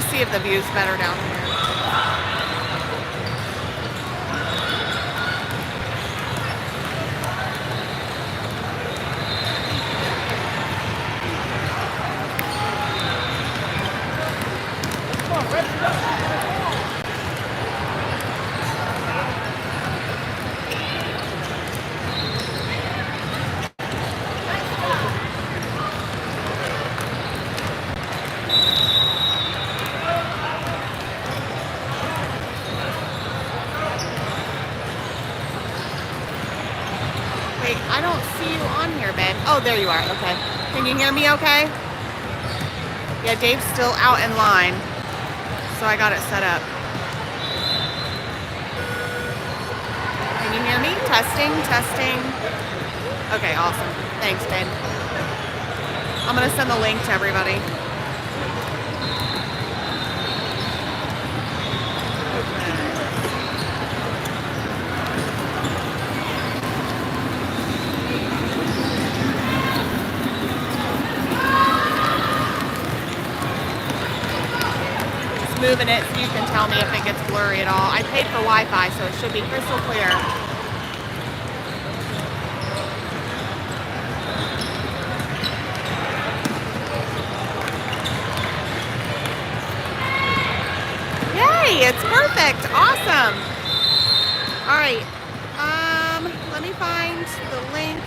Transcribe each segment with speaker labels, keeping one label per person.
Speaker 1: want to see if the view's better down here. I don't see you on here, babe. Oh, there you are. Okay. Can you hear me okay? Yeah, Dave's still out in line, so I got it set up. Can you hear me? Testing, testing. Okay, awesome. Thanks, babe. I'm going to send the link to everybody. Moving it so you can tell me if it gets blurry at all. I paid for Wi-Fi, so it should be crystal clear. Yay, it's perfect. Awesome. All right. Let me find the link.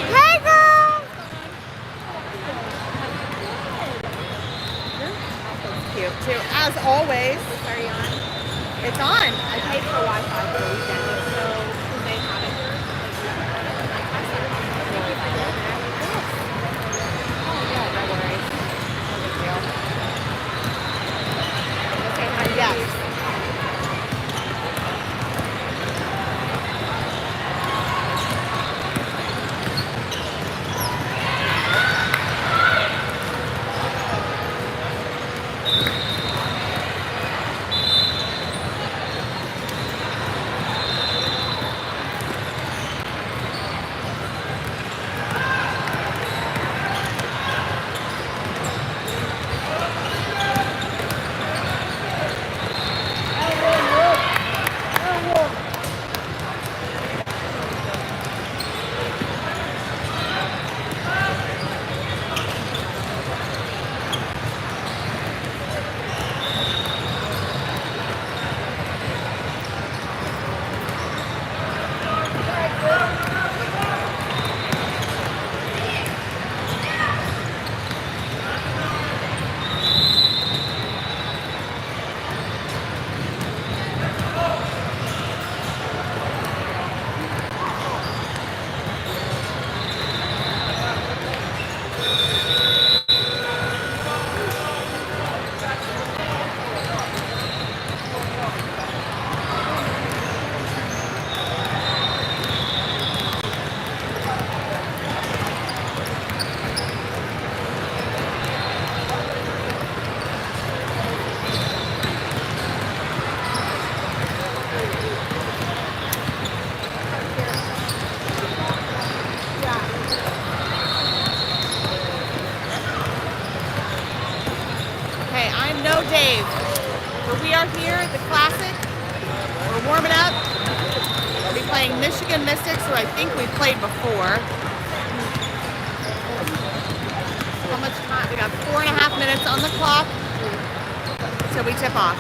Speaker 1: Hey, girl! Cute, too. As always. Are you on? It's on. I paid for Wi-Fi for the weekend, so they have it. Oh, yeah, no worries. No big deal. Okay, hi, yes. Dave, where we are here at the Classic. We're warming up. We'll be playing Michigan Mystics, who I think we've played before. How much time? We got 4.5 minutes on the clock till we tip off.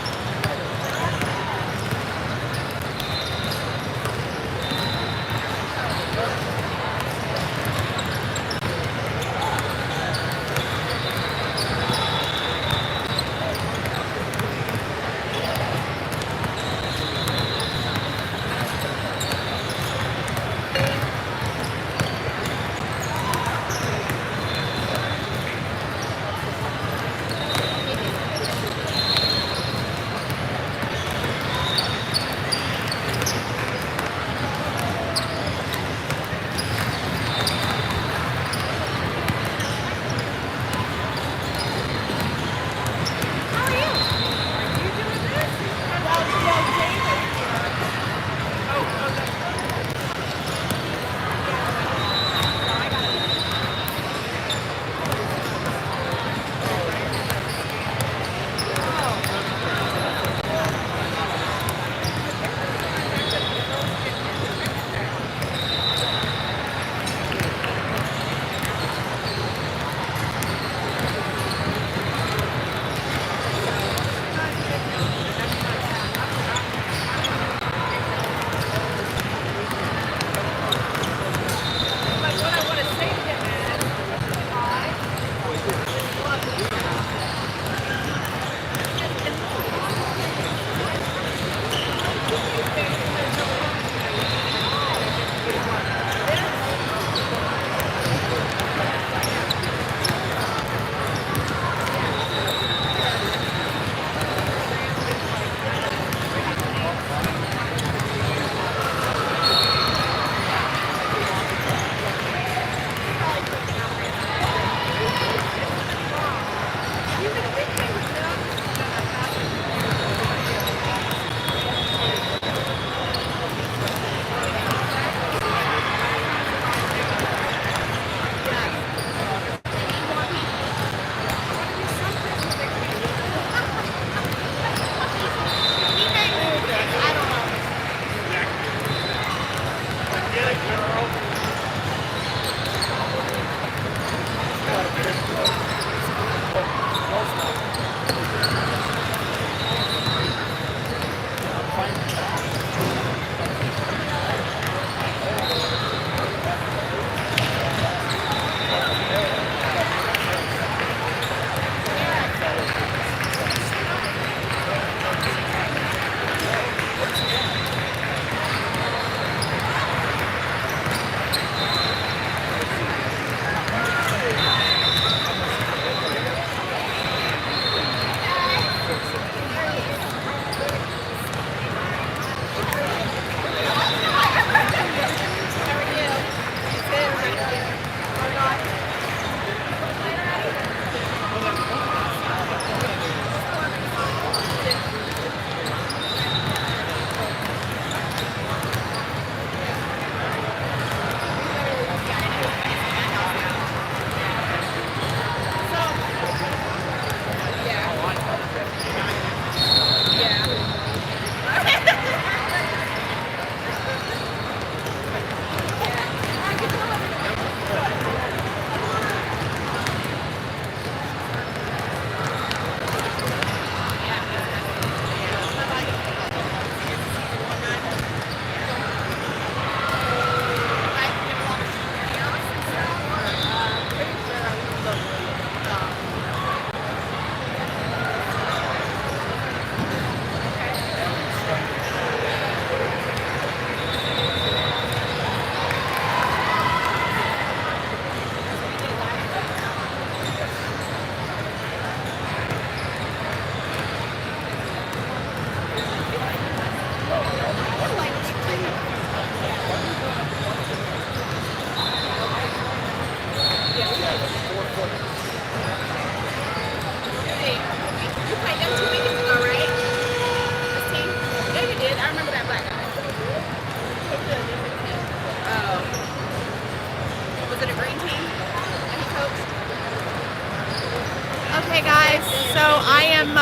Speaker 1: Hey guys, so I am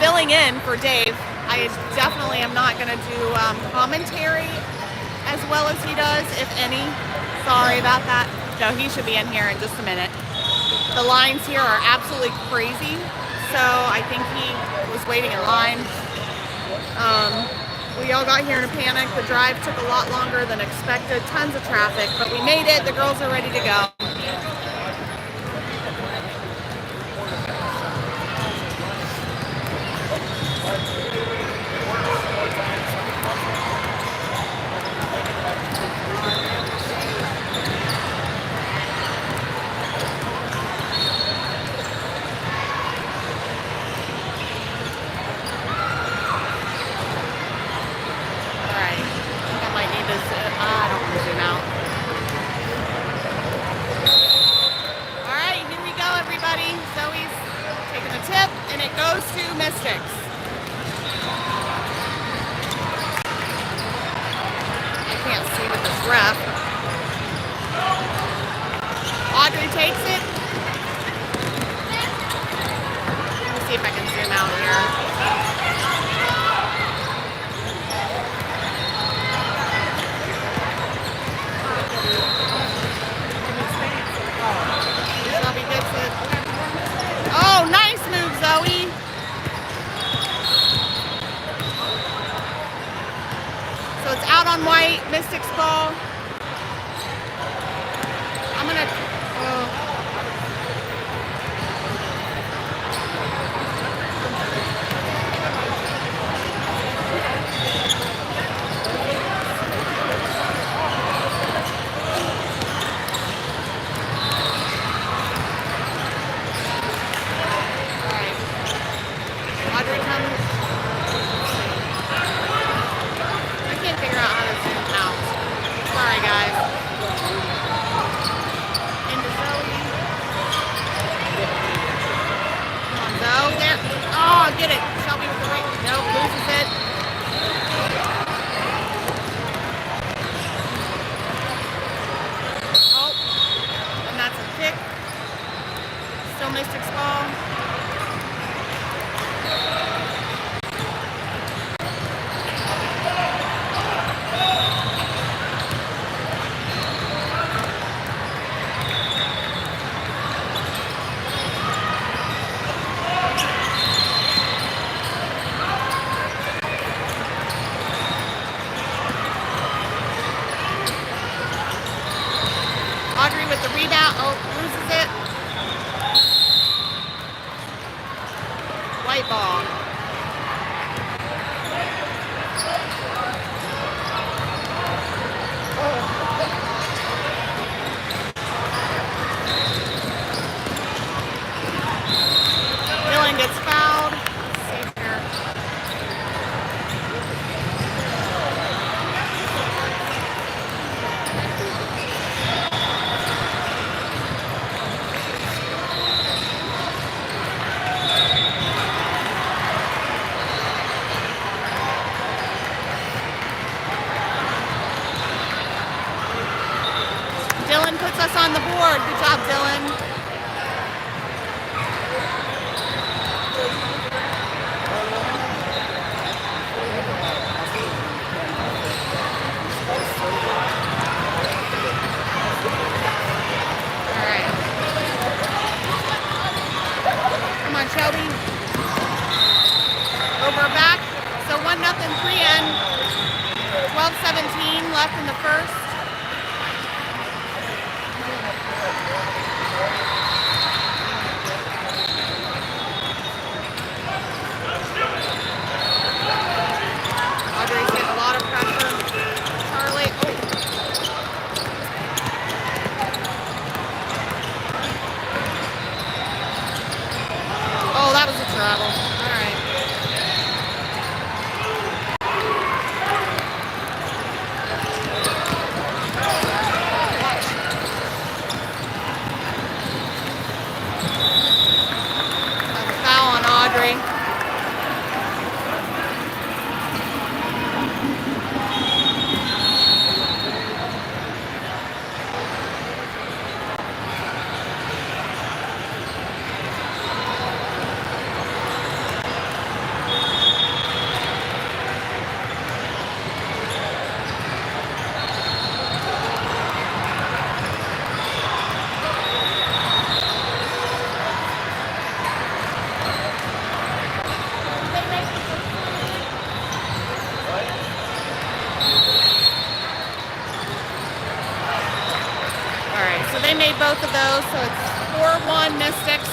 Speaker 1: filling in for Dave. I definitely am not going to do commentary as well as he does, if any. Sorry about that. No, he should be in here in just a minute. The lines here are absolutely crazy, so I think he was waiting in line. We all got here in a panic. The drive took a lot longer than expected. Tons of traffic, but we made it. The girls are ready to go. Audrey takes it. Let me see if I can zoom out here. Zoe gets it. Oh, nice move, Zoe. So it's out on white, Mystics ball. I'm gonna. Get it. Shelby with the right. Nope, loses it. Oh, and that's a kick. Still Mystics ball. Audrey with the rebound. Oh, loses it. White ball. Dylan gets fouled. Let's see here. Dylan puts us on the board. Good job, Dylan. All right. Come on, Shelby. Over back. So 1-0 3N. 12-17 left in the first. Audrey's getting a lot of pressure. Charlie, oh, that was a travel. All right. made both of those, so it's 4-1 Mystics.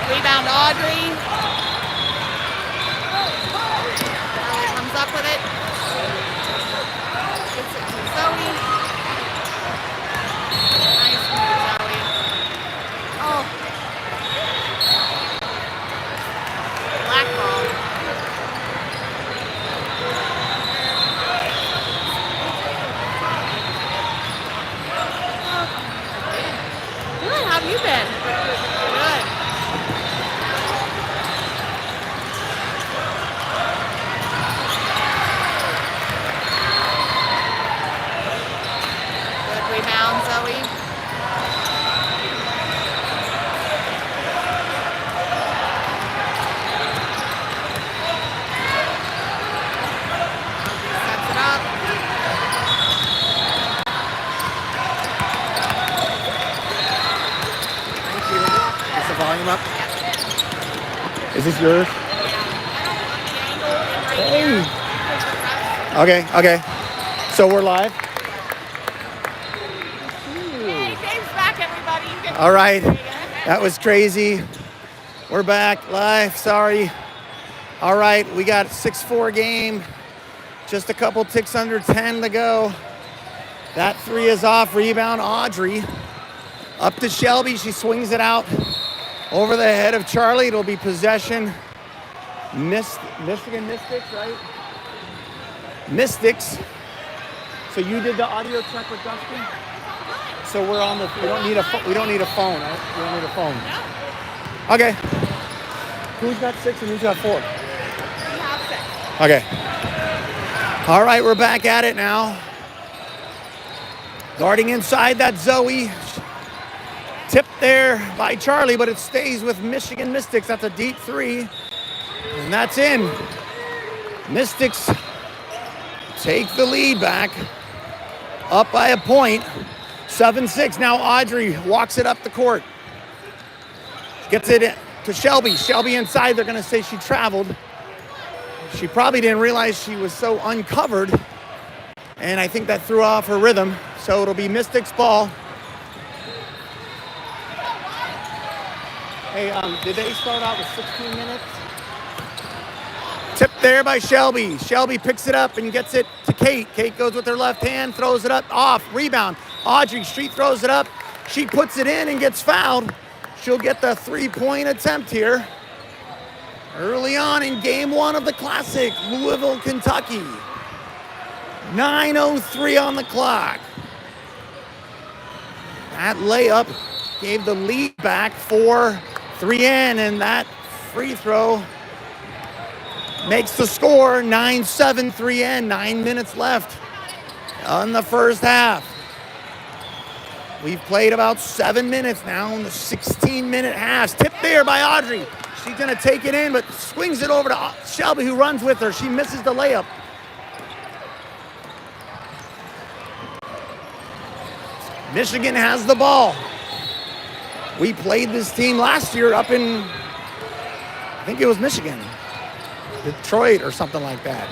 Speaker 1: Rebound Audrey. Charlie comes up with it. Gets it to Zoe. Nice move, Zoe. Oh. Black ball. Good, how have you been? Good. Rebound, Zoe. Sets it up.
Speaker 2: Thank you. Is the volume up? Is this yours? Hey. Okay. So we're live. All right, that was crazy. We're back live, sorry. All right, we got 6-4 game. Just a couple ticks under 10 to go. That three is off, rebound Audrey. Up to Shelby, she swings it out over the head of Charlie. It'll be possession. Michigan Mystics, right? Mystics. So you did the audio check with Dustin? So we're on the. We don't need a phone, right? We don't need a phone.
Speaker 1: No.
Speaker 2: Okay. Who's got 6 and who's got 4?
Speaker 1: We have 6.
Speaker 2: Okay. All right, we're back at it now. Guarding inside, that Zoe. Tipped there by Charlie, but it stays with Michigan Mystics. That's a deep 3, and that's in. Mystics take the lead back, up by a point. 7-6. Now Audrey walks it up the court. Gets it to Shelby. Shelby inside. They're going to say she traveled. She probably didn't realize she was so uncovered. And I think that threw off her rhythm. So it'll be Mystics ball. Hey, did they start out with 16 minutes? Tipped there by Shelby. Shelby picks it up and gets it to Kate. Kate goes with her left hand, throws it up, off, rebound. Audrey Street throws it up. She puts it in and gets fouled. She'll get the 3-point attempt here. Early on in game 1 of the Classic, Louisville, Kentucky. 9:03 on the clock. That layup gave the lead back 4-3 and that free throw makes the score 9-7 3-. 9 minutes left on the first half. We've played about 7 minutes now in the 16-minute halves. Tipped there by Audrey. She's going to take it in, but swings it over to Shelby, who runs with her. She misses the layup. Michigan has the ball. We played this team last year up in, I think it was Michigan, Detroit or something like that.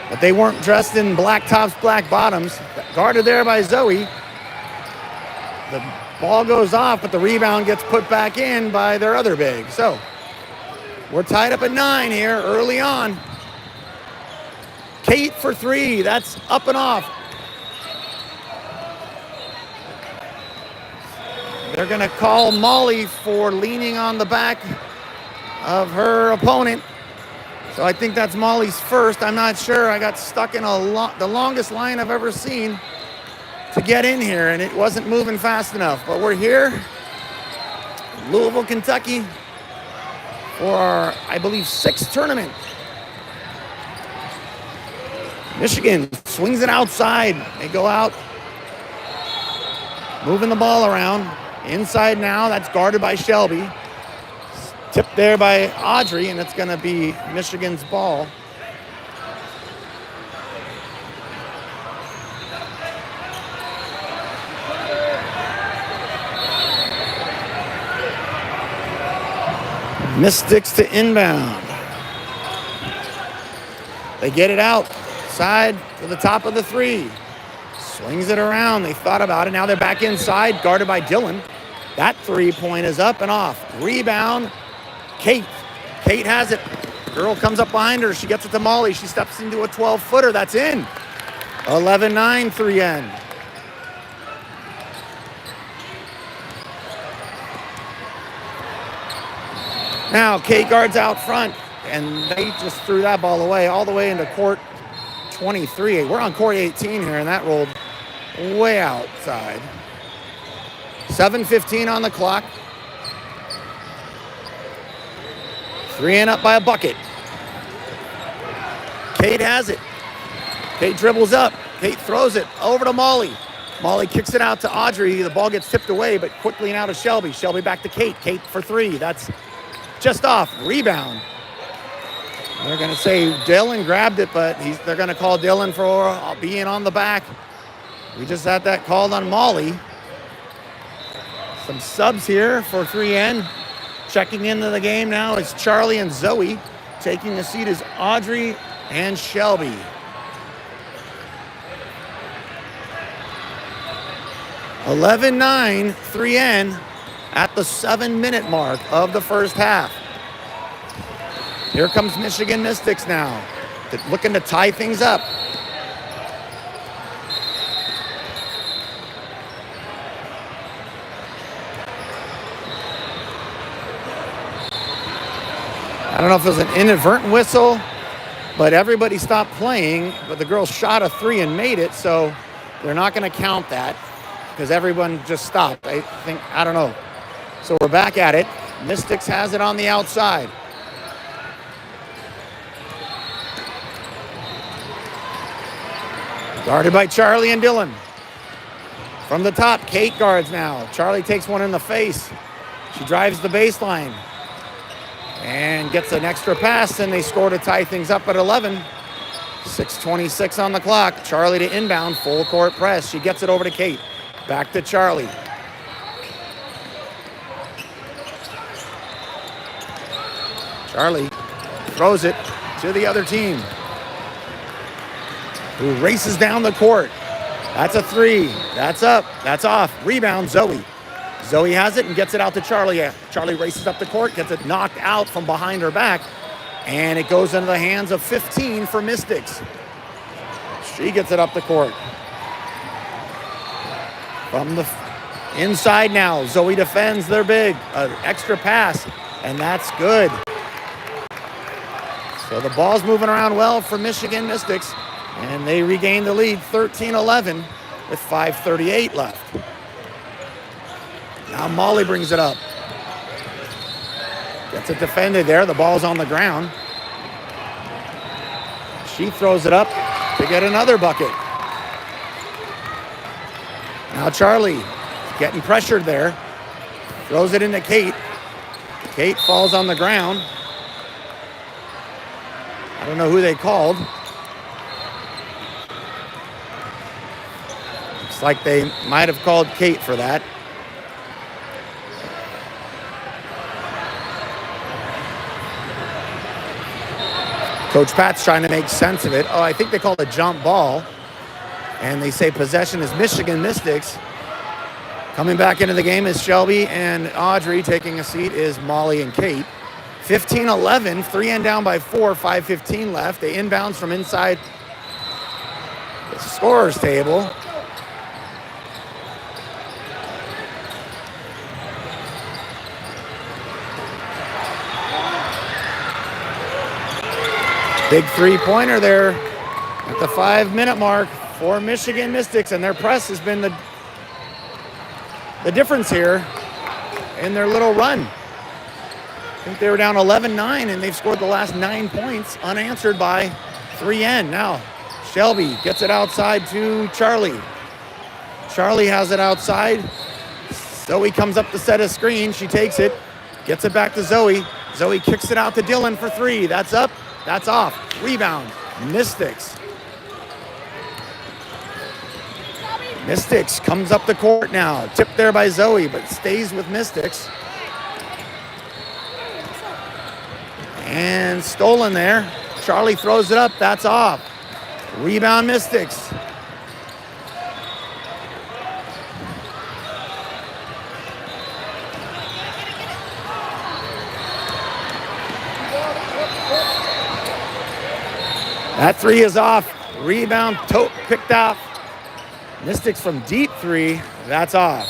Speaker 2: But they weren't dressed in black tops, black bottoms. Guarded there by Zoe. The ball goes off, but the rebound gets put back in by their other big. So we're tied up at 9 here early on. Kate for 3. That's up and off. They're going to call Molly for leaning on the back of her opponent. So I think that's Molly's first. I'm not sure. I got stuck in the longest line I've ever seen to get in here, and it wasn't moving fast enough. But we're here, Louisville, Kentucky, for our, I believe, sixth tournament. Michigan swings it outside. They go out, moving the ball around. Inside now, that's guarded by Shelby. Tipped there by Audrey, and it's going to be Michigan's ball. Mystics to inbound. They get it outside to the top of the three. Swings it around. They thought about it. Now they're back inside, guarded by Dillon. That 3-point is up and off. Rebound, Kate. Kate has it. Girl comes up behind her. She gets it to Molly. She steps into a 12-footer. That's in. 11-9, 3N. Now Kate guards out front, and they just threw that ball away all the way into court 23. We're on court 18 here, and that rolled way outside. 7:15 on the clock. 3N up by a bucket. Kate has it. Kate dribbles up. Kate throws it over to Molly. Molly kicks it out to Audrey. The ball gets tipped away, but quickly now to Shelby. Shelby back to Kate. Kate for three. That's just off. Rebound. They're going to say Dillon grabbed it, but they're going to call Dillon for being on the back. We just had that called on Molly. Some subs here for 3N. Checking into the game now is Charlie and Zoe. Taking a seat is Audrey and Shelby. (11-9) 3N at the 7-minute mark of the first half. Here comes Michigan Mystics now, looking to tie things up. I don't know if it was an inadvertent whistle, but everybody stopped playing, but the girl shot a three and made it, so they're not going to count that because everyone just stopped. I don't know. So we're back at it. Mystics has it on the outside. Guarded by Charlie and Dillon. From the top, Kate guards now. Charlie takes one in the face. She drives the baseline and gets an extra pass, and they score to tie things up at 11. 6:26 on the clock. Charlie to inbound, full court press. She gets it over to Kate. Back to Charlie. Charlie throws it to the other team, who races down the court. That's a three. That's up. That's off. Rebound, Zoe. Zoe has it and gets it out to Charlie. Charlie races up the court, gets it knocked out from behind her back, and it goes into the hands of 15 for Mystics. She gets it up the court. From the inside now, Zoe defends their big. Extra pass, and that's good. So the ball's moving around well for Michigan Mystics, and they regain the lead 13-11 with 5:38 left. Now Molly brings it up. Gets it defended there. The ball's on the ground. She throws it up to get another bucket. Now Charlie getting pressured there. Throws it into Kate. Kate falls on the ground. I don't know who they called. Looks like they might have called Kate for that. Coach Pat's trying to make sense of it. Oh, I think they called a jump ball. And they say possession is Michigan Mystics. Coming back into the game is Shelby and Audrey. Taking a seat is Molly and Kate. 15-11, 3N down by 4, 5:15 left. They inbounds from inside the scorer's table. Big three-pointer there at the 5-minute mark for Michigan Mystics, and their press has been the difference here in their little run. I think they were down 11-9, and they've scored the last 9 points unanswered by 3N. Now, Shelby gets it outside to Charlie. Charlie has it outside. Zoe comes up to set a screen. She takes it, gets it back to Zoe. Zoe kicks it out to Dylan for 3. That's up, that's off. Rebound, Mystics. Mystics comes up the court now. Tipped there by Zoe, but stays with Mystics. And stolen there. Charlie throws it up, that's off. Rebound, Mystics. That 3 is off. Rebound, Tote picked off. Mystics from deep 3, that's off.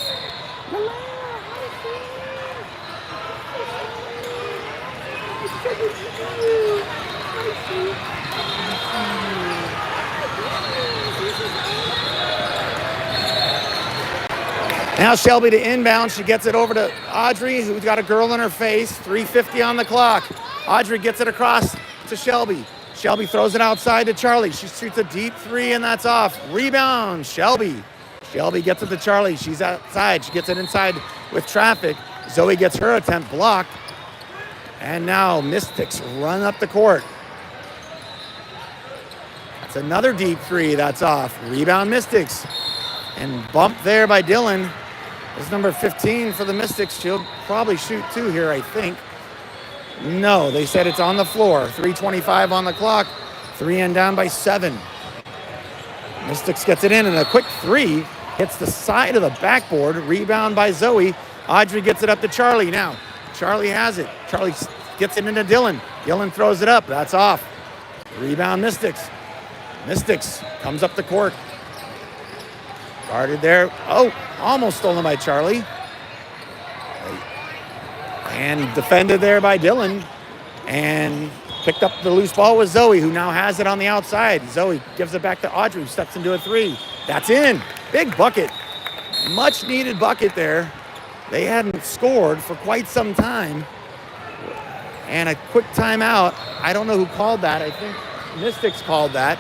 Speaker 2: Now Shelby to inbound. She gets it over to Audrey, who's got a girl in her face. 3:50 on the clock. Audrey gets it across to Shelby. Shelby throws it outside to Charlie. She shoots a deep 3, and that's off. Rebound, Shelby. Shelby gets it to Charlie. She's outside. She gets it inside with traffic. Zoe gets her attempt blocked. And now Mystics run up the court. That's another deep 3. That's off. Rebound, Mystics. And bumped there by Dylan. It's number 15 for the Mystics. She'll probably shoot 2 here, I think. No, they said it's on the floor. 3:25 on the clock. 3N down by 7. Mystics gets it in, and a quick 3 hits the side of the backboard. Rebound by Zoe. Audrey gets it up to Charlie now. Charlie has it. Charlie gets it into Dylan. Dylan throws it up. That's off. Rebound, Mystics. Mystics comes up the court. Guarded there. Oh, almost stolen by Charlie. And defended there by Dylan. And picked up the loose ball with Zoe, who now has it on the outside. Zoe gives it back to Audrey, who steps into a 3. That's in. Big bucket. Much needed bucket there. They hadn't scored for quite some time. And a quick timeout. I don't know who called that. I think Mystics called that.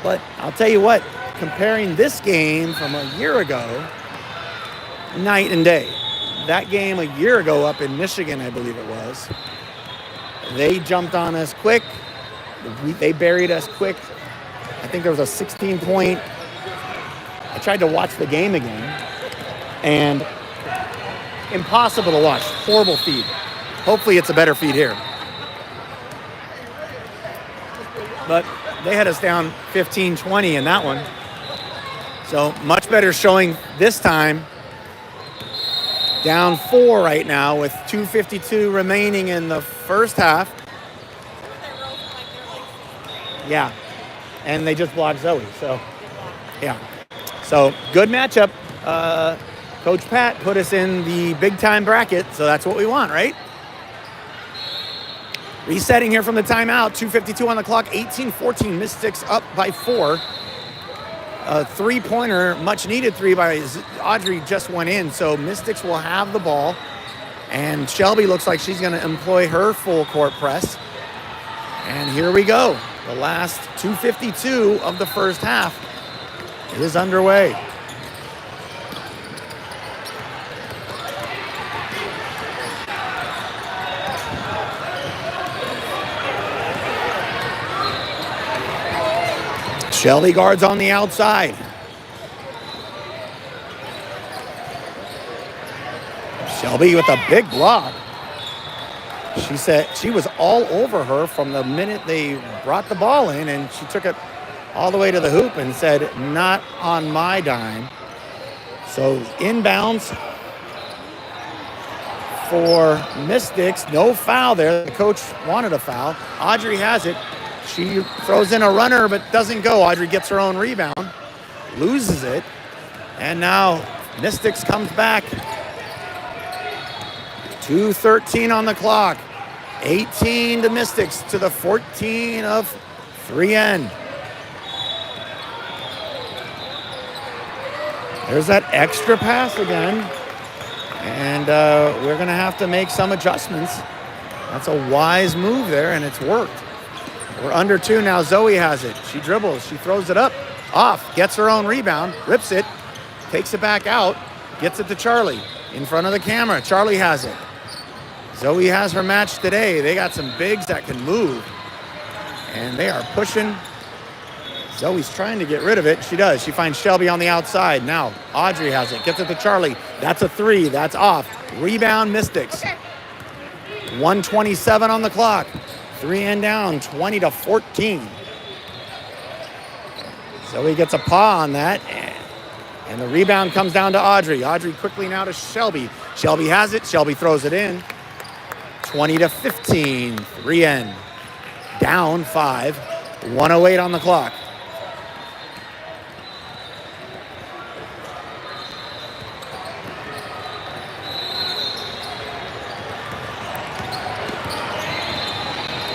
Speaker 2: But I'll tell you what, comparing this game from a year ago, night and day. That game a year ago up in Michigan, I believe it was, they jumped on us quick. They buried us quick. I think there was a 16-point. I tried to watch the game again, and impossible to watch. Horrible feed. Hopefully it's a better feed here. But they had us down 15-20 in that one. So much better showing this time. Down 4 right now with 2:52 remaining in the first half. Yeah, and they just blocked Zoe, so yeah. So good matchup. Coach Pat put us in the big time bracket, so that's what we want, right? Resetting here from the timeout, 2:52 on the clock, 18-14, Mystics up by 4. A 3-pointer, much needed 3 by Audrey just went in, so Mystics will have the ball. And Shelby looks like she's going to employ her full court press. And here we go. The last 2:52 of the first half is underway. Shelby guards on the outside. Shelby with a big block. She said she was all over her from the minute they brought the ball in, and she took it all the way to the hoop and said, "Not on my dime." So inbounds for Mystics. No foul there. The coach wanted a foul. Audrey has it. She throws in a runner, but doesn't go. Audrey gets her own rebound, loses it, and now Mystics comes back. 2:13 on the clock. 18 to Mystics to the 14 of 3N. There's that extra pass again. And we're going to have to make some adjustments. That's a wise move there, and it's worked. We're under 2 now. Zoe has it. She dribbles. She throws it up. Off. Gets her own rebound. Rips it. Takes it back out. Gets it to Charlie. In front of the camera. Charlie has it. Zoe has her match today. They got some bigs that can move. And they are pushing. Zoe's trying to get rid of it. She does. She finds Shelby on the outside. Now, Audrey has it. Gets it to Charlie. That's a 3. That's off. Rebound, Mystics. 1:27 on the clock. 3N down, 20 to 14. Zoe gets a paw on that. And the rebound comes down to Audrey. Audrey quickly now to Shelby. Shelby has it. Shelby throws it in. 20 to 15. 3N down 5. 1:08 on the clock.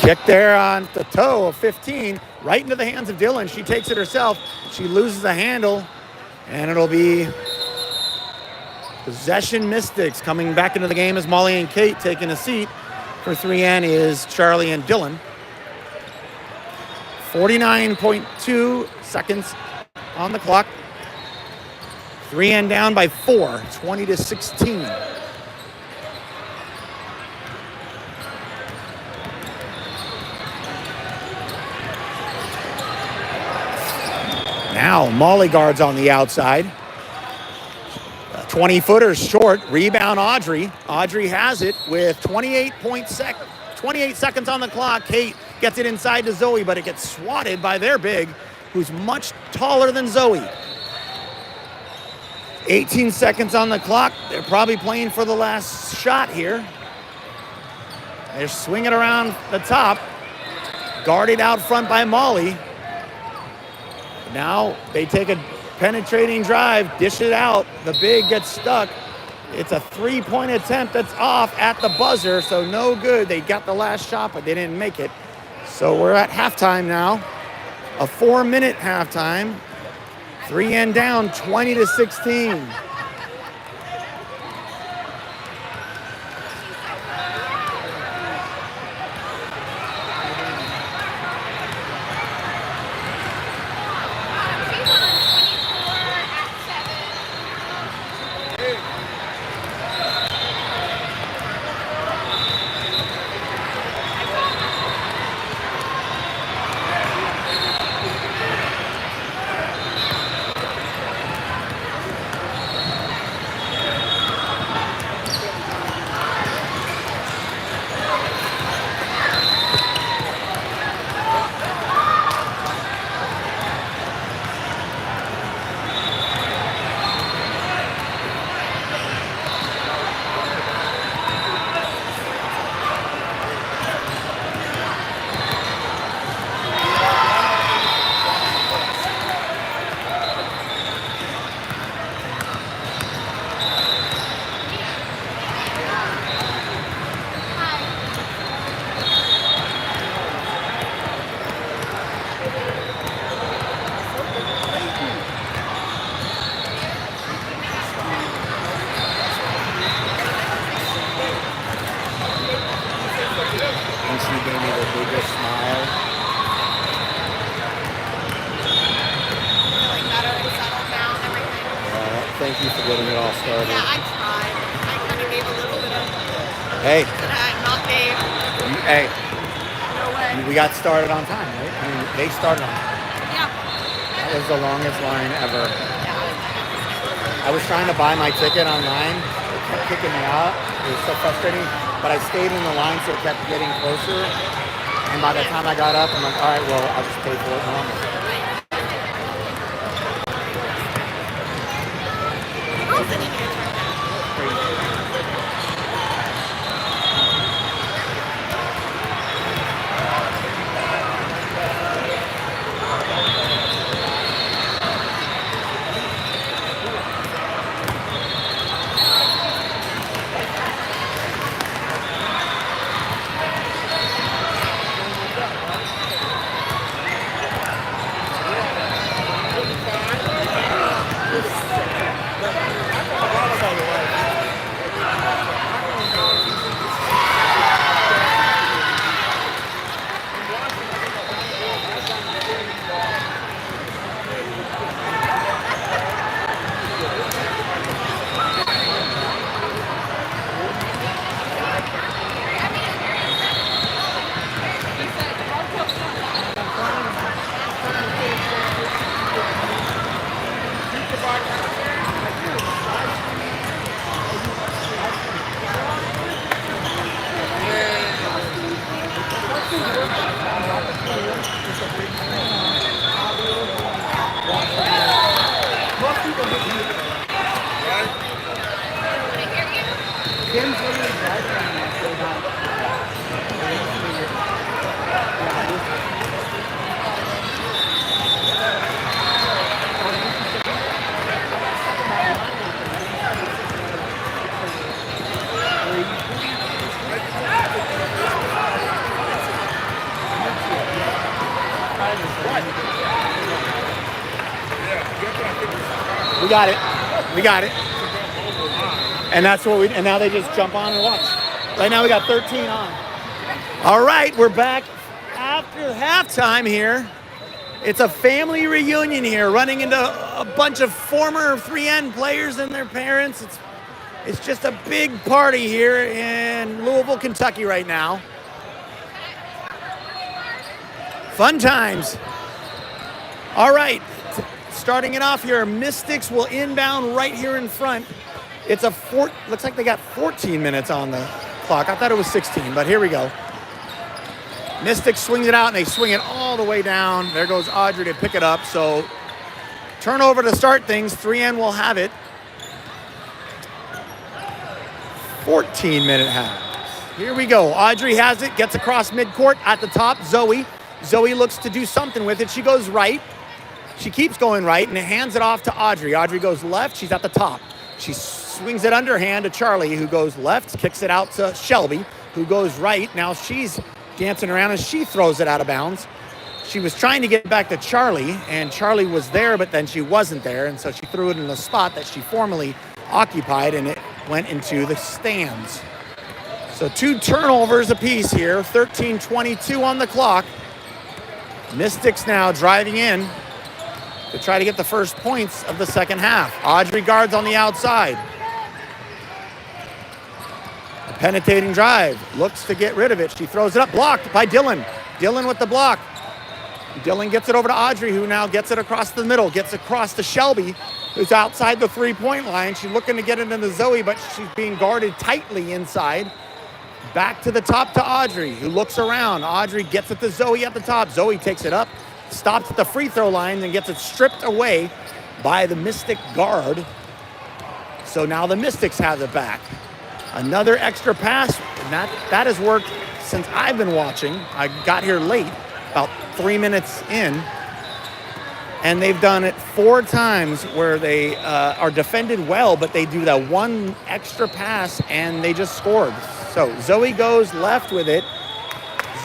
Speaker 2: Kick there on the toe of 15, right into the hands of Dylan. She takes it herself. She loses the handle, and it'll be possession Mystics. Coming back into the game as Molly and Kate taking a seat. For 3N is Charlie and Dylan. 49.2 seconds on the clock. 3N down by 4, 20 to 16. Now, Molly guards on the outside. 20-footer short. Rebound, Audrey. Audrey has it with 28 seconds on the clock. Kate gets it inside to Zoe, but it gets swatted by their big, who's much taller than Zoe. 18 seconds on the clock. They're probably playing for the last shot here. They're swinging around the top. Guarded out front by Molly. Now they take a penetrating drive, dish it out. The big gets stuck. It's a 3-point attempt that's off at the buzzer, so no good. They got the last shot, but they didn't make it. So we're at halftime now. A 4-minute halftime. 3N down, 20 to 16. We got started on time, right? I mean, they started on time.
Speaker 1: Yeah.
Speaker 2: That was the longest line ever. I was trying to buy my ticket online. It kept kicking me out. It was so frustrating. But I stayed in the line, so it kept getting closer. And by the time I got up, I'm like, all right, well, I'll just pay for it normally. We got it. We got it. And that's what and now they just jump on and watch. Right now we got 13 on. All right, we're back after halftime here. It's a family reunion here, running into a bunch of former 3N players and their parents. It's just a big party here in Louisville, Kentucky right now. Fun times. All right, starting it off here, Mystics will inbound right here in front. It's looks like they got 14 minutes on the clock. I thought it was 16, but here we go. Mystics swings it out, and they swing it all the way down. There goes Audrey to pick it up. So turnover to start things. 3N will have it. 14-minute half. Here we go. Audrey has it, gets across midcourt at the top. Zoe looks to do something with it. She goes right. She keeps going right and hands it off to Audrey. Audrey goes left. She's at the top. She swings it underhand to Charlie, who goes left, kicks it out to Shelby, who goes right. Now she's dancing around and she throws it out of bounds. She was trying to get back to Charlie, and Charlie was there, but then she wasn't there, and so she threw it in the spot that she formerly occupied, and it went into the stands. So 2 turnovers apiece here, 13:22 on the clock. Mystics now driving in to try to get the first points of the second half. Audrey guards on the outside. A penetrating drive, looks to get rid of it. She throws it up, blocked by Dylan. Dylan with the block. Dylan gets it over to Audrey, who now gets it across the middle, gets across to Shelby, who's outside the three-point line. She's looking to get it into Zoe, but she's being guarded tightly inside. Back to the top to Audrey, who looks around. Audrey gets it to Zoe at the top. Zoe takes it up, stops at the free throw line, and gets it stripped away by the Mystic guard. So now the Mystics have it back. Another extra pass, and that has worked since I've been watching. I got here late, about 3 minutes in, and they've done it 4 times where they are defended well, but they do that one extra pass and they just scored. So Zoe goes left with it.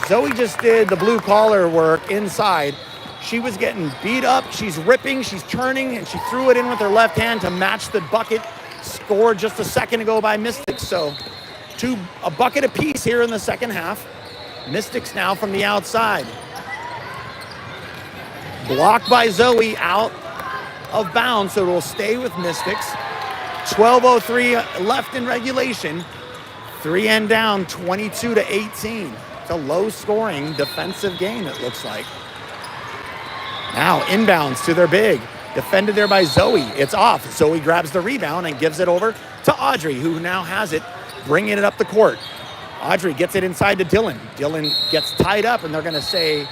Speaker 2: Zoe just did the blue collar work inside. She was getting beat up. She's ripping, she's turning, and she threw it in with her left hand to match the bucket scored just a second ago by Mystics. So a bucket apiece here in the second half. Mystics now from the outside. Blocked by Zoe, out of bounds, so it will stay with Mystics. 12:03 left in regulation. 3N down 22-18. It's a low-scoring defensive game, it looks like. Now inbounds to their big. Defended there by Zoe. It's off. Zoe grabs the rebound and gives it over to Audrey, who now has it, bringing it up the court. Audrey gets it inside to Dylan. Dylan gets tied up, and they're going to say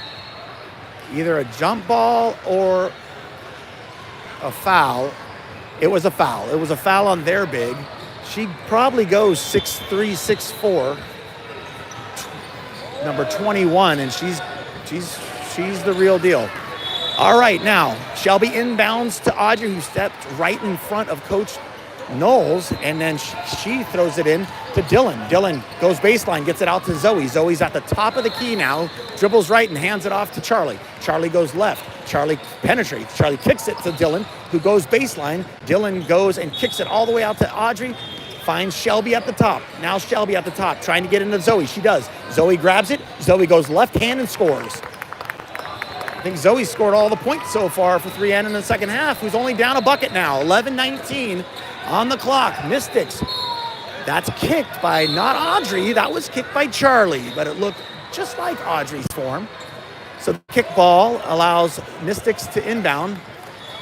Speaker 2: either a jump ball or a foul. It was a foul. It was a foul on their big. She probably goes 6'3", 6'4", number 21, and she's the real deal. All right, now Shelby inbounds to Audrey, who stepped right in front of Coach Knowles, and then she throws it in to Dylan. Dylan goes baseline, gets it out to Zoe. Zoe's at the top of the key now, dribbles right and hands it off to Charlie. Charlie goes left. Charlie penetrates. Charlie kicks it to Dylan, who goes baseline. Dylan goes and kicks it all the way out to Audrey. Finds Shelby at the top. Now Shelby at the top, trying to get into Zoe. She does. Zoe grabs it. Zoe goes left hand and scores. I think Zoe scored all the points so far for 3N in the second half, who's only down a bucket now. 11:19 on the clock. Mystics. That's kicked by not Audrey. That was kicked by Charlie, but it looked just like Audrey's form. So the kick ball allows Mystics to inbound.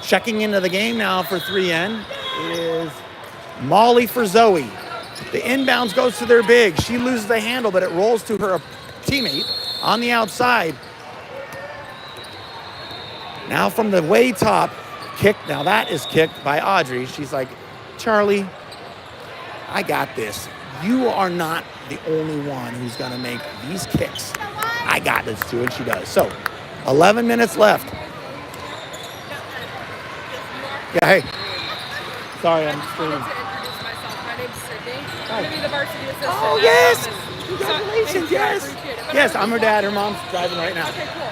Speaker 2: Checking into the game now for 3N is Molly for Zoe. The inbounds goes to their big. She loses the handle, but it rolls to her teammate. on the outside. Now from the way top, kick. Now that is kicked by Audrey. She's like, Charlie, I got this. You are not the only one who's going to make these kicks. I got this too, and she does. So, 11 minutes left. Yeah, hey. Sorry, I'm
Speaker 3: I just
Speaker 2: screaming.
Speaker 3: wanted to introduce myself. My name's Sydney. I'm going to be the varsity assistant.
Speaker 2: Oh,
Speaker 3: at
Speaker 2: yes.
Speaker 3: Office.
Speaker 2: Congratulations,
Speaker 3: Thank you. I
Speaker 2: yes.
Speaker 3: appreciate it.
Speaker 2: Yes, I'm her dad. Her mom's driving right now.
Speaker 3: Okay, cool.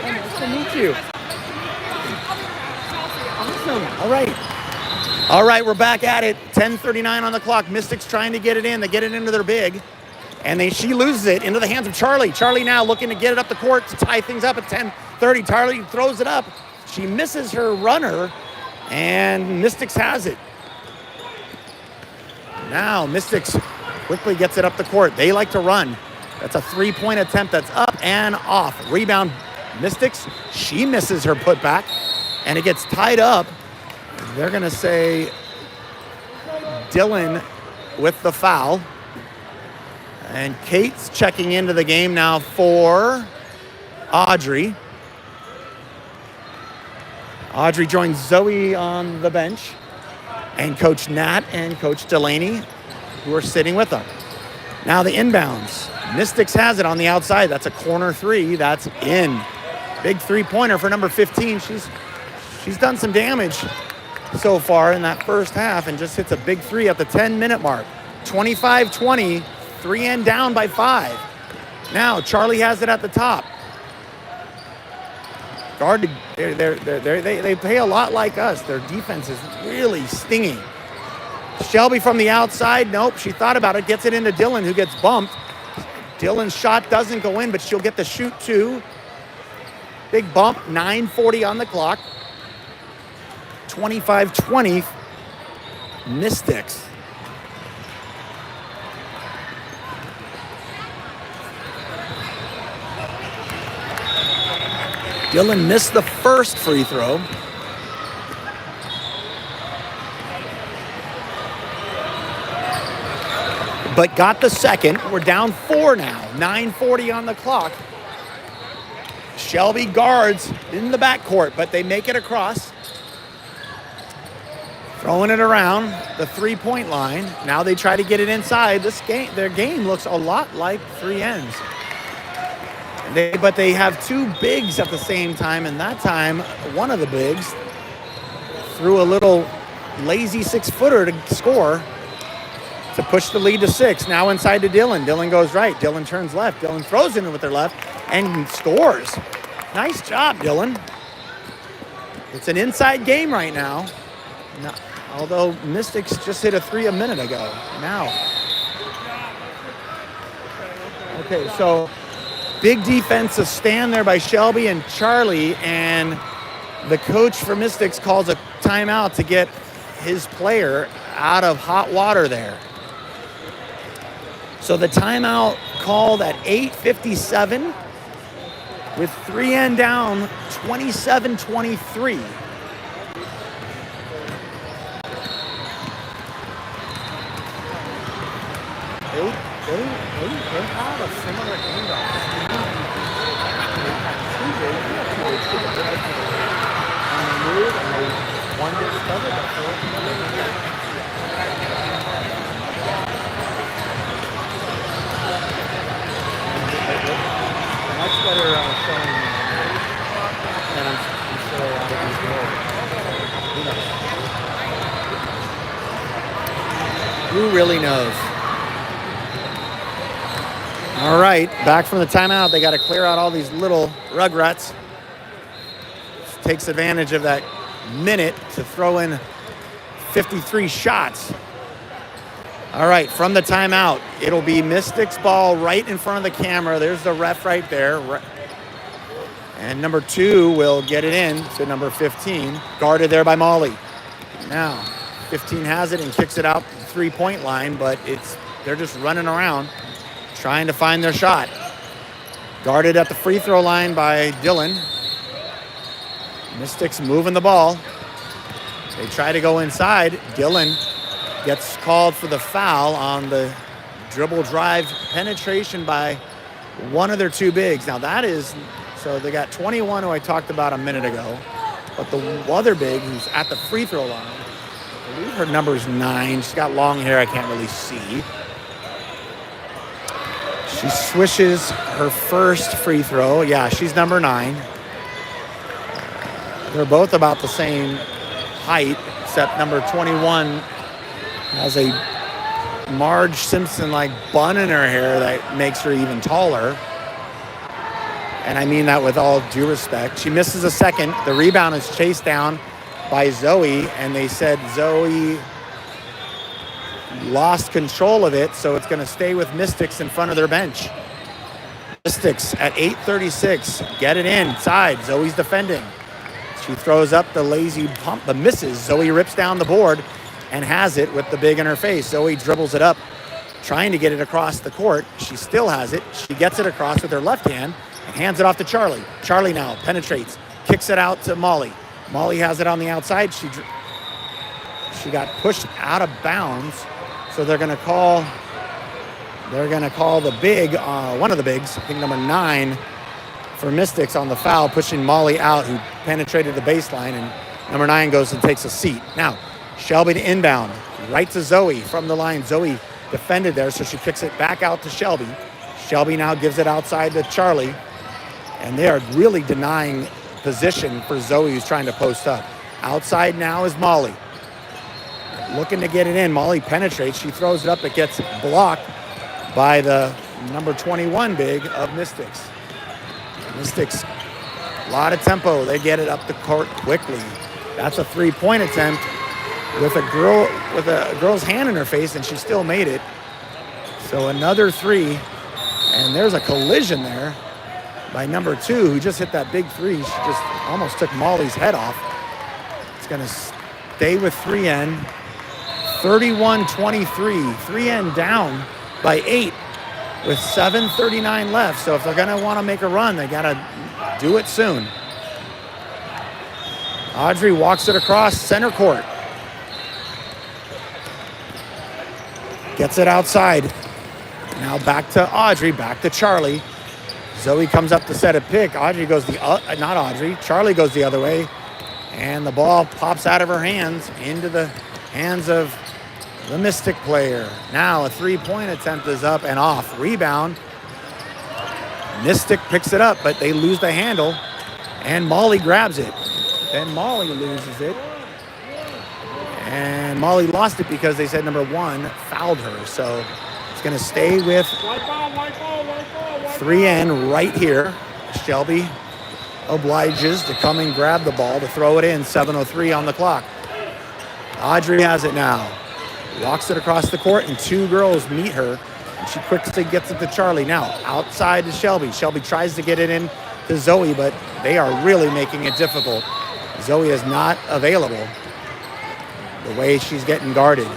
Speaker 2: Nice to meet you. Awesome. All right. All right, we're back at it. 10:39 on the clock. Mystics trying to get it in. They get it into their big. And she loses it into the hands of Charlie. Charlie now looking to get it up the court to tie things up at 10:30. Charlie throws it up. She misses her runner, and Mystics has it. Now Mystics quickly gets it up the court. They like to run. That's a three-point attempt that's up and off. Rebound, Mystics. She misses her putback, and it gets tied up. They're going to say Dylan with the foul. And Kate's checking into the game now for Audrey. Audrey joins Zoe on the bench. And Coach Nat and Coach Delaney, who are sitting with them. Now the inbounds. Mystics has it on the outside. That's a corner three. That's in. Big three-pointer for number 15. She's done some damage so far in that first half and just hits a big three at the 10-minute mark. 25-20. 3N down by 5. Now Charlie has it at the top. Guard, they play a lot like us. Their defense is really stinging. Shelby from the outside. Nope, she thought about it. Gets it into Dylan, who gets bumped. Dylan's shot doesn't go in, but she'll get the shoot too. Big bump. 9:40 on the clock. 25-20. Mystics. Dylan missed the first free throw. But got the second. We're down 4 now. 9:40 on the clock. Shelby guards in the backcourt, but they make it across. Throwing it around the three-point line. Now they try to get it inside. Their game looks a lot like 3N's. But they have two bigs at the same time, and that time, one of the bigs threw a little lazy 6-footer to score to push the lead to 6. Now inside to Dylan. Dylan goes right. Dylan turns left. Dylan throws it in with her left and scores. Nice job, Dylan. It's an inside game right now. Although Mystics just hit a 3 a minute ago. Now. Okay, so big defensive stand there by Shelby and Charlie, and the coach for Mystics calls a timeout to get his player out of hot water there. So the timeout called at 8:57 with 3N down 27-23. They have a similar handoff. One gets covered, the fourth. Much better showing than I'm sure a lot of these will. Who really knows? All right, back from the timeout. They got to clear out all these little rugrats. Takes advantage of that minute to throw in 53 shots. All right, from the timeout, it'll be Mystics ball right in front of the camera. There's the ref right there. And number 2 will get it in to number 15, guarded there by Molly. Now, 15 has it and kicks it out the three-point line, but they're just running around trying to find their shot. Guarded at the free throw line by Dylan. Mystics moving the ball. They try to go inside. Dylan gets called for the foul on the dribble drive penetration by one of their two bigs. Now that is, so they got 21 who I talked about a minute ago, but the other big who's at the free throw line, I believe her number is 9. She's got long hair, I can't really see. She swishes her first free throw. Yeah, she's number 9. They're both about the same height, except number 21 has a Marge Simpson-like bun in her hair that makes her even taller. And I mean that with all due respect. She misses a second. The rebound is chased down by Zoe, and they said Zoe lost control of it, so it's going to stay with Mystics in front of their bench. Mystics at 8:36 get it inside. Zoe's defending. She throws up the lazy pump, but misses. Zoe rips down the board and has it with the big in her face. Zoe dribbles it up, trying to get it across the court. She still has it. She gets it across with her left hand and hands it off to Charlie. Charlie now penetrates, kicks it out to Molly. Molly has it on the outside. She got pushed out of bounds, so they're going to call the big, one of the bigs, I think number 9, for Mystics on the foul, pushing Molly out, who penetrated the baseline, and number 9 goes and takes a seat. Now, Shelby to inbound, right to Zoe from the line. Zoe defended there, so she kicks it back out to Shelby. Shelby now gives it outside to Charlie, and they are really denying position for Zoe, who's trying to post up. Outside now is Molly, looking to get it in. Molly penetrates. She throws it up. It gets blocked by the number 21 big of Mystics. Mystics, a lot of tempo. They get it up the court quickly. That's a three-point attempt with a girl's hand in her face, and she still made it. So another 3, and there's a collision there by number 2, who just hit that big 3. She just almost took Molly's head off. It's going to stay with 3N. 31-23. 3N down by 8 with 7:39 left. So if they're going to want to make a run, they got to do it soon. Audrey walks it across center court. Gets it outside. Now back to Audrey, back to Charlie. Zoe comes up to set a pick. Audrey goes not Audrey. Charlie goes the other way. And the ball pops out of her hands into the hands of the Mystic player. Now a three-point attempt is up and off. Rebound. Mystic picks it up, but they lose the handle. And Molly grabs it. Then Molly loses it. And Molly lost it because they said number 1 fouled her. So it's going to stay with 3N right here. Shelby obliges to come and grab the ball to throw it in. 7:03 on the clock. Audrey has it now. Walks it across the court, and 2 girls meet her. And she quickly gets it to Charlie. Now outside to Shelby. Shelby tries to get it in to Zoe, but they are really making it difficult. Zoe is not available the way she's getting guarded.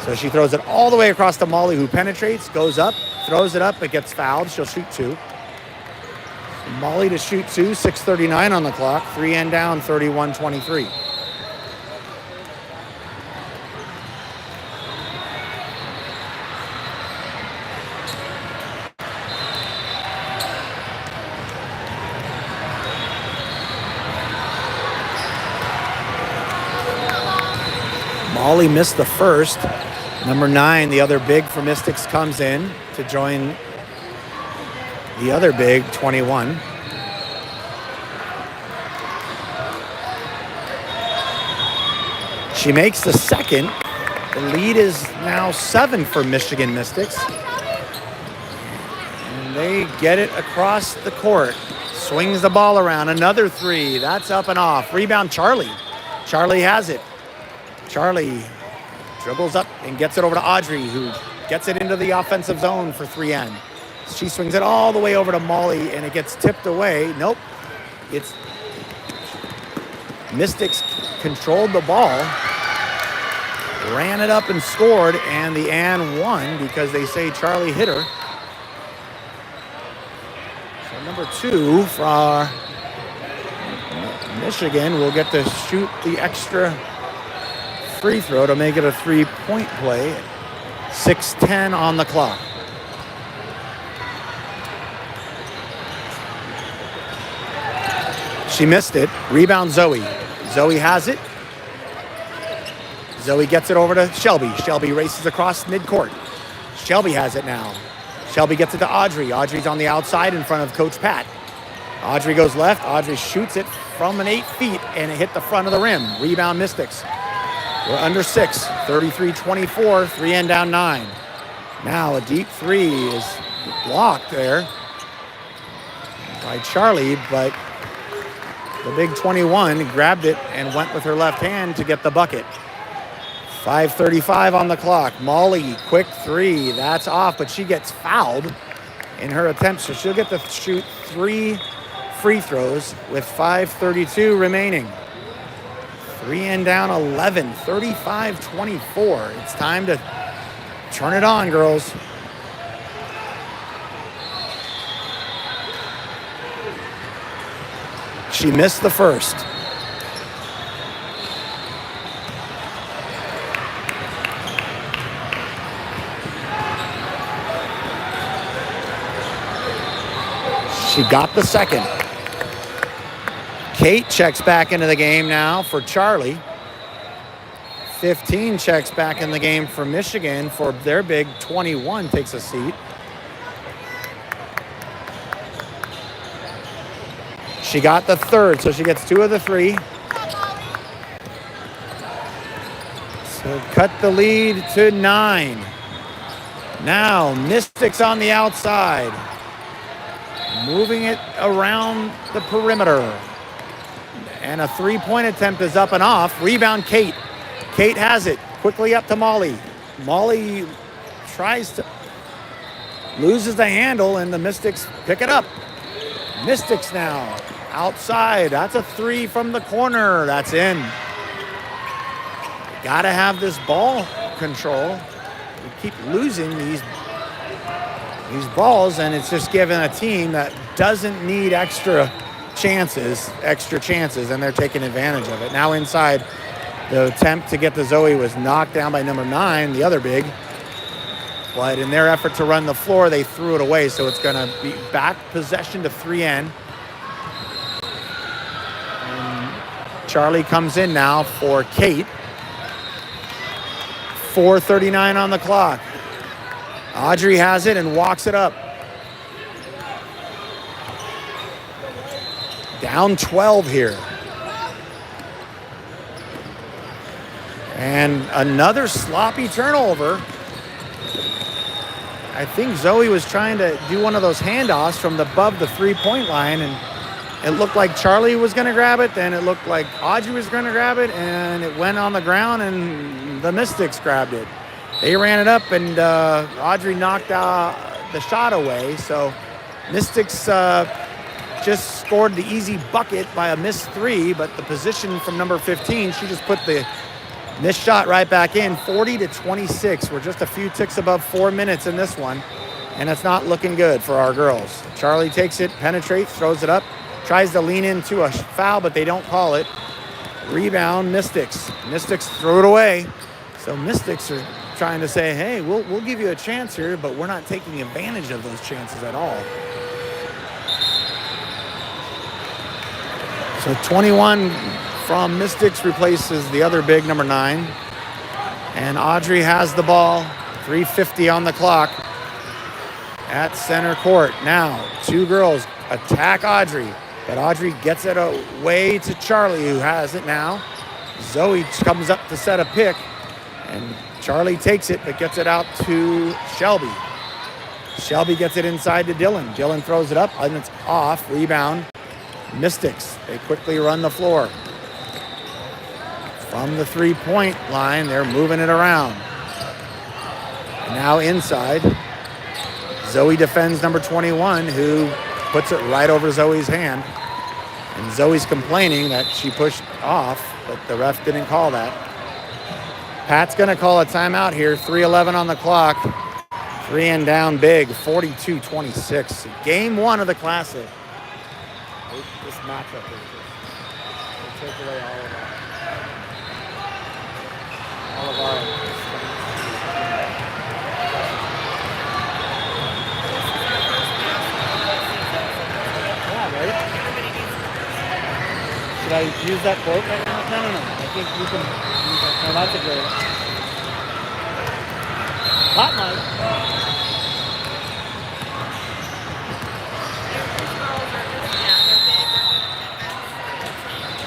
Speaker 2: So she throws it all the way across to Molly, who penetrates, goes up, throws it up, it gets fouled. She'll shoot 2. Molly to shoot 2, 6:39 on the clock. 3N down, 31-23. Molly missed the first. Number 9, the other big for Mystics, comes in to join the other big, 21. She makes the second. The lead is now 7 for Michigan Mystics. And they get it across the court. Swings the ball around. Another 3. That's up and off. Rebound, Charlie. Charlie has it. Charlie dribbles up and gets it over to Audrey, who gets it into the offensive zone for 3N. She swings it all the way over to Molly, and it gets tipped away. Nope. It's Mystics controlled the ball, ran it up and scored, and the Ann won because they say Charlie hit her. So number 2 for Michigan will get to shoot the extra free throw to make it a 3-point play. 6:10 on the clock. She missed it. Rebound Zoe. Zoe has it. Zoe gets it over to Shelby. Shelby races across midcourt. Shelby has it now. Shelby gets it to Audrey. Audrey's on the outside in front of Coach Pat. Audrey goes left. Audrey shoots it from an 8 feet, and it hit the front of the rim. Rebound Mystics. We're under 6, 33-24, 3 and down 9. Now a deep three is blocked there by Charlie, but the big 21 grabbed it and went with her left hand to get the bucket. 5:35 on the clock. Molly, quick three. That's off, but she gets fouled in her attempt, so she'll get to shoot 3 free throws with 5:32 remaining. 3 and down 11, 35-24. It's time to turn it on, girls. She missed the first. She got the second. Kate checks back into the game now for Charlie. 15 checks back in the game for Michigan for their big 21 takes a seat. She got the third, so she gets 2 of the 3. So cut the lead to 9. Now Mystics on the outside. Moving it around the perimeter. And a 3-point attempt is up and off. Rebound Kate. Kate has it. Quickly up to Molly. Molly tries to... loses the handle, and the Mystics pick it up. Mystics now. Outside. That's a 3 from the corner. That's in. Gotta have this ball control. We keep losing these balls, and it's just giving a team that doesn't need extra chances, and they're taking advantage of it. Now inside, the attempt to get to Zoe was knocked down by number 9, the other big. But in their effort to run the floor, they threw it away, so it's going to be back possession to 3N. And Charlie comes in now for Kate. 4:39 on the clock. Audrey has it and walks it up. Down 12 here. And another sloppy turnover. I think Zoe was trying to do one of those handoffs from above the 3-point line, and it looked like Charlie was going to grab it, then it looked like Audrey was going to grab it, and it went on the ground, and the Mystics grabbed it. They ran it up, and Audrey knocked the shot away. So Mystics just scored the easy bucket by a missed 3, but the position from number 15, she just put the missed shot right back in. 40-26. We're just a few ticks above 4 minutes in this one, and it's not looking good for our girls. Charlie takes it, penetrates, throws it up, tries to lean into a foul, but they don't call it. Rebound, Mystics. Mystics throw it away. So Mystics are trying to say, hey, we'll give you a chance here, but we're not taking advantage of those chances at all. So 21 from Mystics replaces the other big, number 9. And Audrey has the ball. 3:50 on the clock at center court. Now, 2 girls attack Audrey, but Audrey gets it away to Charlie, who has it now. Zoe comes up to set a pick, and Charlie takes it, but gets it out to Shelby. Shelby gets it inside to Dylan. Dylan throws it up, and it's off. Rebound, Mystics. They quickly run the floor. From the 3-point line, they're moving it around. And now inside, Zoe defends number 21, who puts it right over Zoe's hand. And Zoe's complaining that she pushed off, but the ref didn't call that. Pat's going to call a timeout here. 3:11 on the clock. 3 and down big, 42-26. Game 1 of the Classic. This matchup is just, will take away all of our yeah, right? Should I use that quote right now? No. I think you can. No, that's a great one. Hot mic.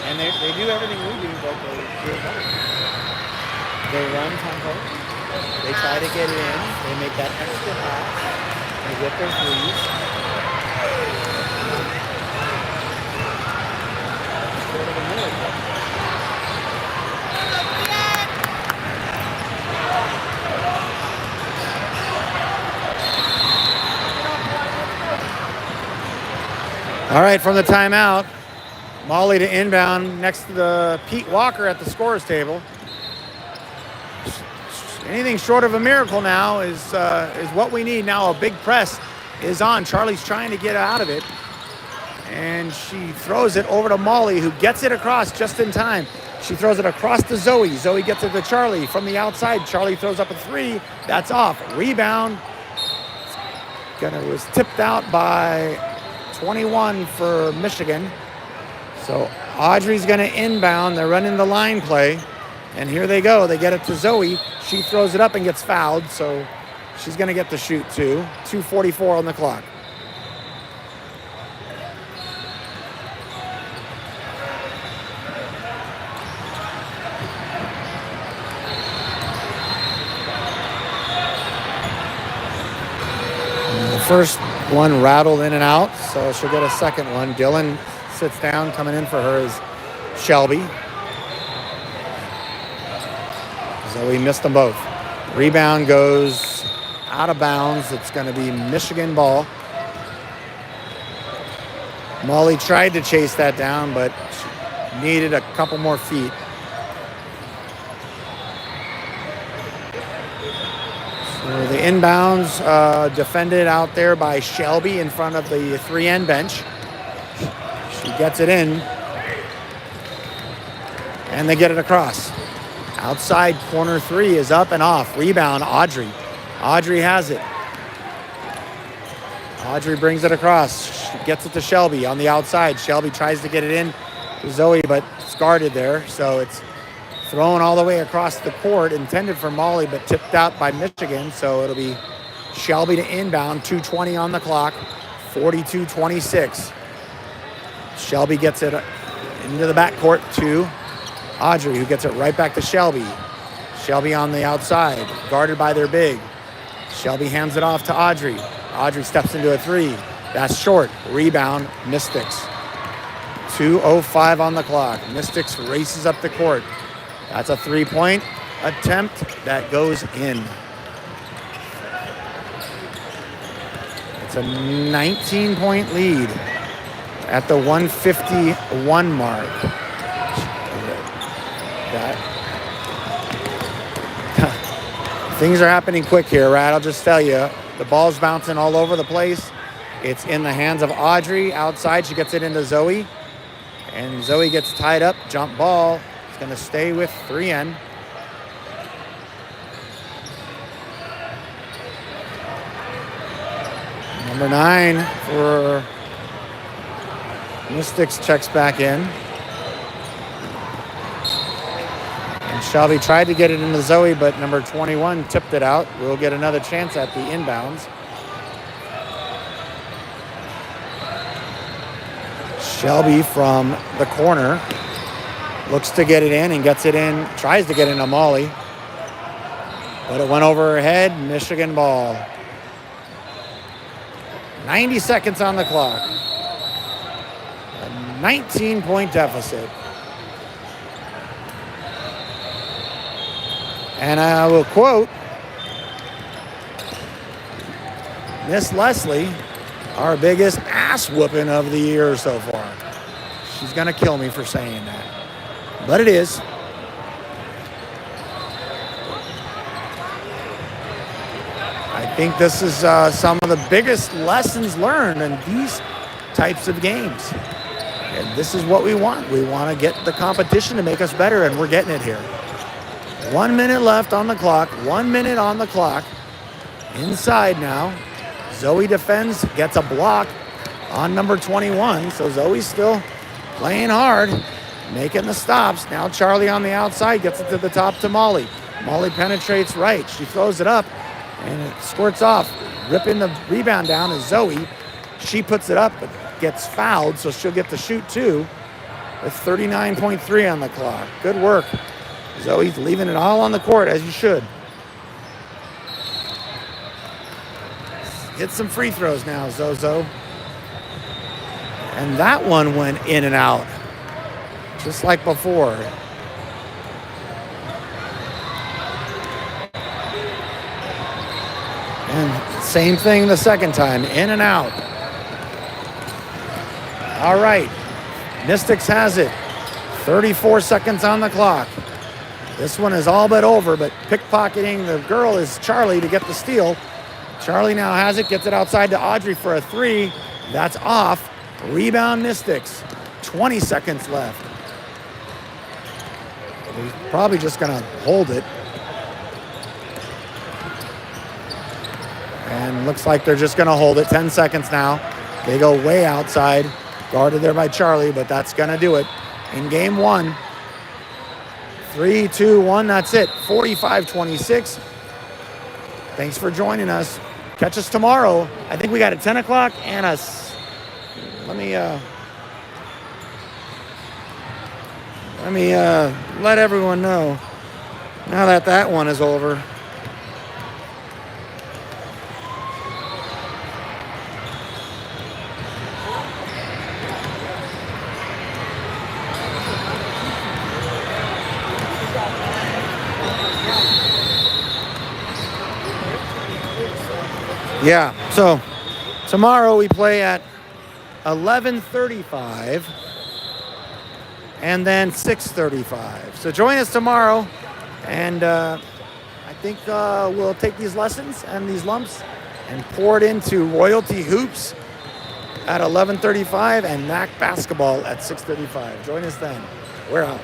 Speaker 2: And they do everything we do, but they do it better. They run tempo. They try to get it in. They make that extra pass. They get their threes. Sort of a miracle. All right, from the timeout, Molly to inbound next to the Pete Walker at the scorer's table. Anything short of a miracle now is what we need now. A big press is on. Charlie's trying to get out of it. And she throws it over to Molly, who gets it across just in time. She throws it across to Zoe. Zoe gets it to Charlie from the outside. Charlie throws up a three. That's off. Rebound. Was tipped out by 21 for Michigan. So Audrey's going to inbound. They're running the line play. And here they go. They get it to Zoe. She throws it up and gets fouled. So she's going to get to shoot too. 2:44 on the clock. First one rattled in and out, so she'll get a second one. Dylan sits down. Coming in for her is Shelby. Zoe missed them both. Rebound goes out of bounds. It's going to be Michigan ball. Molly tried to chase that down, but she needed a couple more feet. So the inbounds defended out there by Shelby in front of the 3N bench. She gets it in. And they get it across. Outside corner three is up and off. Rebound, Audrey. Audrey has it. Audrey brings it across. She gets it to Shelby on the outside. Shelby tries to get it in to Zoe, but it's guarded there. So it's thrown all the way across the court, intended for Molly, but tipped out by Michigan. So it'll be Shelby to inbound, 2:20 on the clock, 42-26. Shelby gets it into the backcourt to Audrey, who gets it right back to Shelby. Shelby on the outside, guarded by their big. Shelby hands it off to Audrey. Audrey steps into a three. That's short. Rebound, Mystics. 2:05 on the clock. Mystics races up the court. That's a three-point attempt that goes in. It's a 19-point lead at the 151 mark. Things are happening quick here, right? I'll just tell you, the ball's bouncing all over the place. It's in the hands of Audrey outside. She gets it into Zoe, and Zoe gets tied up. Jump ball. It's going to stay with 3N. Number 9 for Mystics checks back in. And Shelby tried to get it into Zoe, but number 21 tipped it out. We'll get another chance at the inbounds. Shelby from the corner looks to get it in and gets it in, tries to get into Molly, but it went over her head. Michigan ball. 90 seconds on the clock. A 19-point deficit. And I will quote Miss Leslie, our biggest ass whooping of the year so far. She's going to kill me for saying that. But it is. I think this is some of the biggest lessons learned in these types of games. And this is what we want. We want to get the competition to make us better, and we're getting it here. 1 minute left on the clock. 1 minute on the clock. Inside now. Zoe defends, gets a block on number 21. So Zoe's still playing hard. making the stops. Now Charlie on the outside gets it to the top to Molly. Molly penetrates right. She throws it up, and it squirts off. Ripping the rebound down is Zoe. She puts it up, but gets fouled, so she'll get to shoot too with 39.3 on the clock. Good work. Zoe's leaving it all on the court, as you should. Hit some free throws now, Zozo. And that one went in and out, just like before. And same thing the second time, in and out. All right, Mystics has it. 34 seconds on the clock. This one is all but over, but pickpocketing the girl is Charlie to get the steal. Charlie now has it, gets it outside to Audrey for a three. That's off. Rebound Mystics. 20 seconds left. He's probably just going to hold it. And looks like they're just going to hold it. 10 seconds now. They go way outside. Guarded there by Charlie, but that's going to do it. In game one, 3, 2, 1, that's it. 45-26. Thanks for joining us. Catch us tomorrow. I think we got a 10 o'clock and a... Let me let everyone know now that that one is over. Yeah, so tomorrow we play at 11:35 and then 6:35. So join us tomorrow, and I think we'll take these lessons and these lumps and pour it into Royalty Hoops at 11:35 and MAC basketball at 6:35. Join us then. We're out.